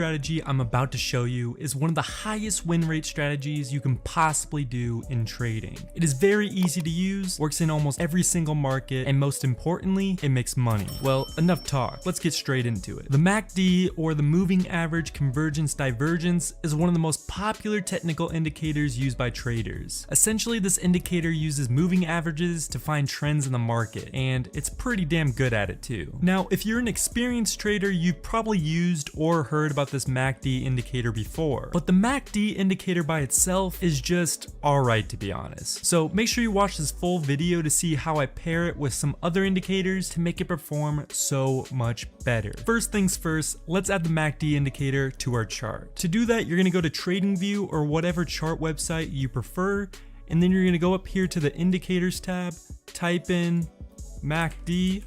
Strategy I'm about to show you is one of the highest win rate strategies you can possibly do in trading. It is very easy to use, works in almost every single market, and most importantly, it makes money. Well, enough talk, let's get straight into it. The MACD, or the moving average convergence divergence, is one of the most popular technical indicators used by traders. Essentially, this indicator uses moving averages to find trends in the market, and it's pretty damn good at it too. Now, if you're an experienced trader, you've probably used or heard about this MACD indicator before, but the MACD indicator by itself is just alright, to be honest. So make sure you watch this full video to see how I pair it with some other indicators to make it perform so much better. First things first, let's add the MACD indicator to our chart. To do that, you're going to go to TradingView or whatever chart website you prefer, and then you're going to go up here to the Indicators tab, type in MACD,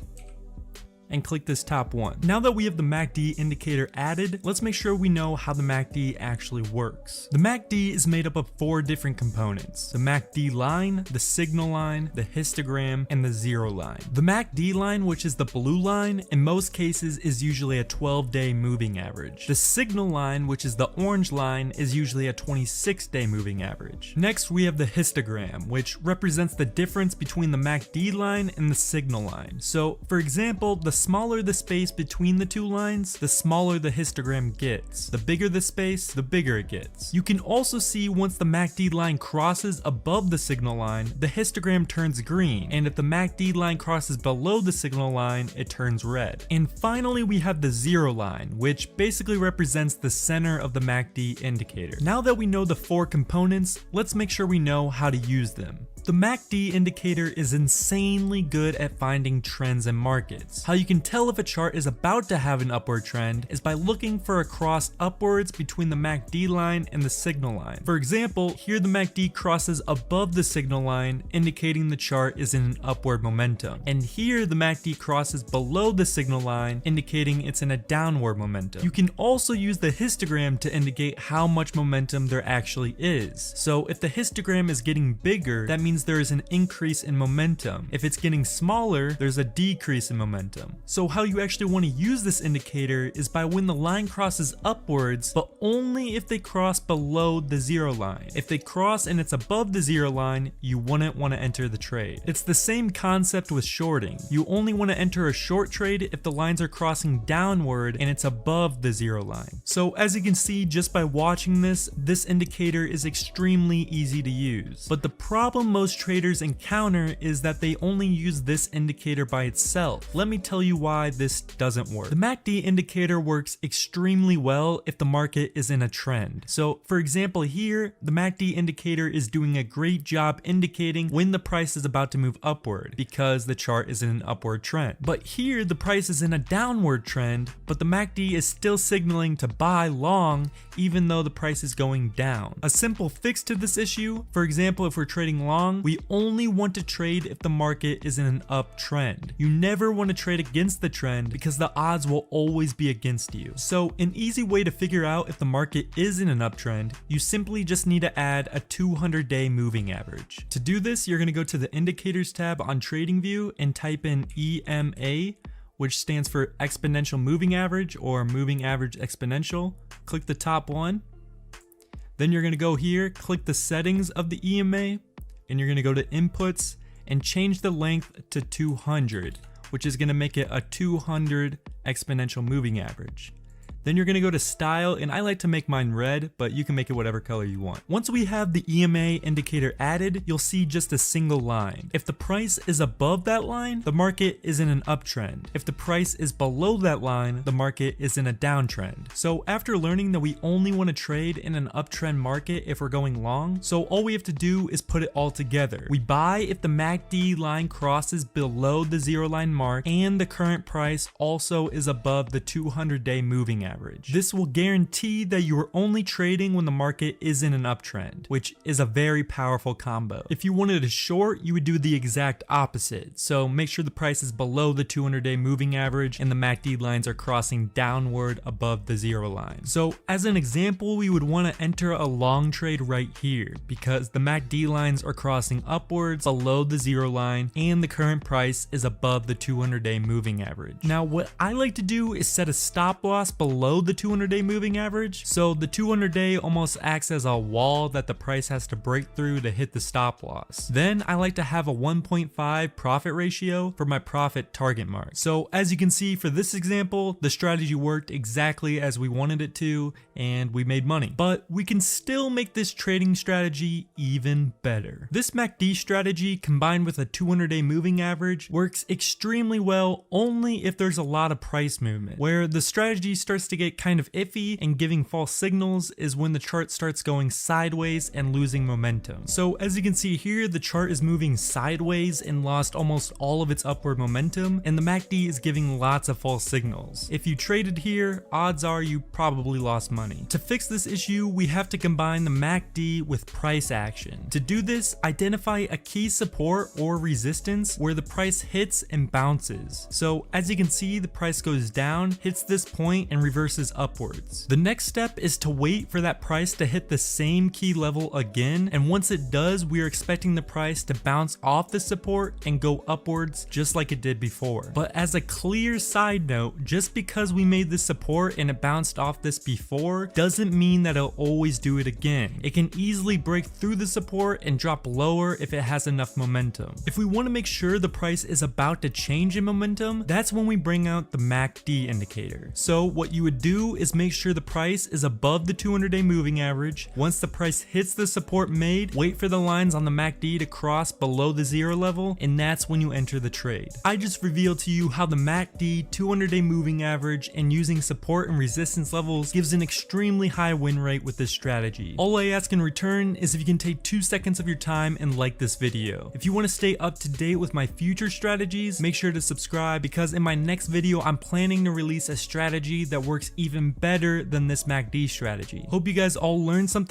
and click this top one. Now that we have the MACD indicator added, let's make sure we know how the MACD actually works. The MACD is made up of 4 different components: the MACD line, the signal line, the histogram, and the zero line. The MACD line, which is the blue line, in most cases is usually a 12-day moving average. The signal line, which is the orange line, is usually a 26-day moving average. Next, we have the histogram, which represents the difference between the MACD line and the signal line. So, for example, the smaller the space between the two lines, the smaller the histogram gets. The bigger the space, the bigger it gets. You can also see once the MACD line crosses above the signal line, the histogram turns green, and if the MACD line crosses below the signal line, it turns red. And finally, we have the zero line, which basically represents the center of the MACD indicator. Now that we know the 4 components, let's make sure we know how to use them. The MACD indicator is insanely good at finding trends in markets. How you can tell if a chart is about to have an upward trend is by looking for a cross upwards between the MACD line and the signal line. For example, here the MACD crosses above the signal line, indicating the chart is in an upward momentum. And here the MACD crosses below the signal line, indicating it's in a downward momentum. You can also use the histogram to indicate how much momentum there actually is. So if the histogram is getting bigger, that means there is an increase in momentum. If it's getting smaller, there's a decrease in momentum. So how you actually want to use this indicator is by when the line crosses upwards, but only if they cross below the zero line. If they cross and it's above the zero line, you wouldn't want to enter the trade. It's the same concept with shorting. You only want to enter a short trade if the lines are crossing downward and it's above the zero line. So as you can see just by watching this indicator is extremely easy to use. But the problem most traders encounter is that they only use this indicator by itself. Let me tell you why this doesn't work. The MACD indicator works extremely well if the market is in a trend. So for example here, the MACD indicator is doing a great job indicating when the price is about to move upward because the chart is in an upward trend. But here the price is in a downward trend, but the MACD is still signaling to buy long even though the price is going down. A simple fix to this issue, for example, if we're trading long, we only want to trade if the market is in an uptrend. You never want to trade against the trend because the odds will always be against you. So an easy way to figure out if the market is in an uptrend, you simply just need to add a 200-day moving average. To do this, you're going to go to the Indicators tab on TradingView and type in EMA, which stands for Exponential Moving Average or Moving Average Exponential. Click the top one. Then you're going to go here, click the settings of the EMA, and you're going to go to Inputs and change the length to 200, which is going to make it a 200 exponential moving average. Then you're going to go to Style, and I like to make mine red, but you can make it whatever color you want. Once we have the EMA indicator added, you'll see just a single line. If the price is above that line, the market is in an uptrend. If the price is below that line, the market is in a downtrend. So after learning that we only want to trade in an uptrend market if we're going long, so all we have to do is put it all together. We buy if the MACD line crosses below the zero line mark and the current price also is above the 200-day moving average. This will guarantee that you are only trading when the market is in an uptrend, which is a very powerful combo. If you wanted to short, you would do the exact opposite. So make sure the price is below the 200-day moving average and the MACD lines are crossing downward above the zero line. So as an example, we would want to enter a long trade right here because the MACD lines are crossing upwards below the zero line and the current price is above the 200-day moving average. Now what I like to do is set a stop loss below below the 200-day moving average. So the 200-day almost acts as a wall that the price has to break through to hit the stop loss. Then I like to have a 1.5 profit ratio for my profit target mark. So as you can see for this example, the strategy worked exactly as we wanted it to, and we made money. But we can still make this trading strategy even better. This MACD strategy combined with a 200-day moving average works extremely well only if there's a lot of price movement. Where the strategy starts to get kind of iffy and giving false signals is when the chart starts going sideways and losing momentum. So as you can see here, the chart is moving sideways and lost almost all of its upward momentum, and the MACD is giving lots of false signals. If you traded here, odds are you probably lost money. To fix this issue, we have to combine the MACD with price action. To do this, identify a key support or resistance where the price hits and bounces. So as you can see, the price goes down, hits this point, and reverses upwards. The next step is to wait for that price to hit the same key level again, and once it does, we are expecting the price to bounce off the support and go upwards just like it did before. But as a clear side note, just because we made this support and it bounced off this before doesn't mean that it'll always do it again. It can easily break through the support and drop lower if it has enough momentum. If we want to make sure the price is about to change in momentum, that's when we bring out the MACD indicator. So what you would do is make sure the price is above the 200-day moving average. Once the price hits the support made, wait for the lines on the MACD to cross below the 0 level, and that's when you enter the trade. I just revealed to you how the MACD 200-day moving average and using support and resistance levels gives an extremely high win rate with this strategy. All I ask in return is if you can take 2 seconds of your time and like this video. If you want to stay up to date with my future strategies, make sure to subscribe, because in my next video I'm planning to release a strategy that works even better than this MACD strategy. Hope you guys all learned something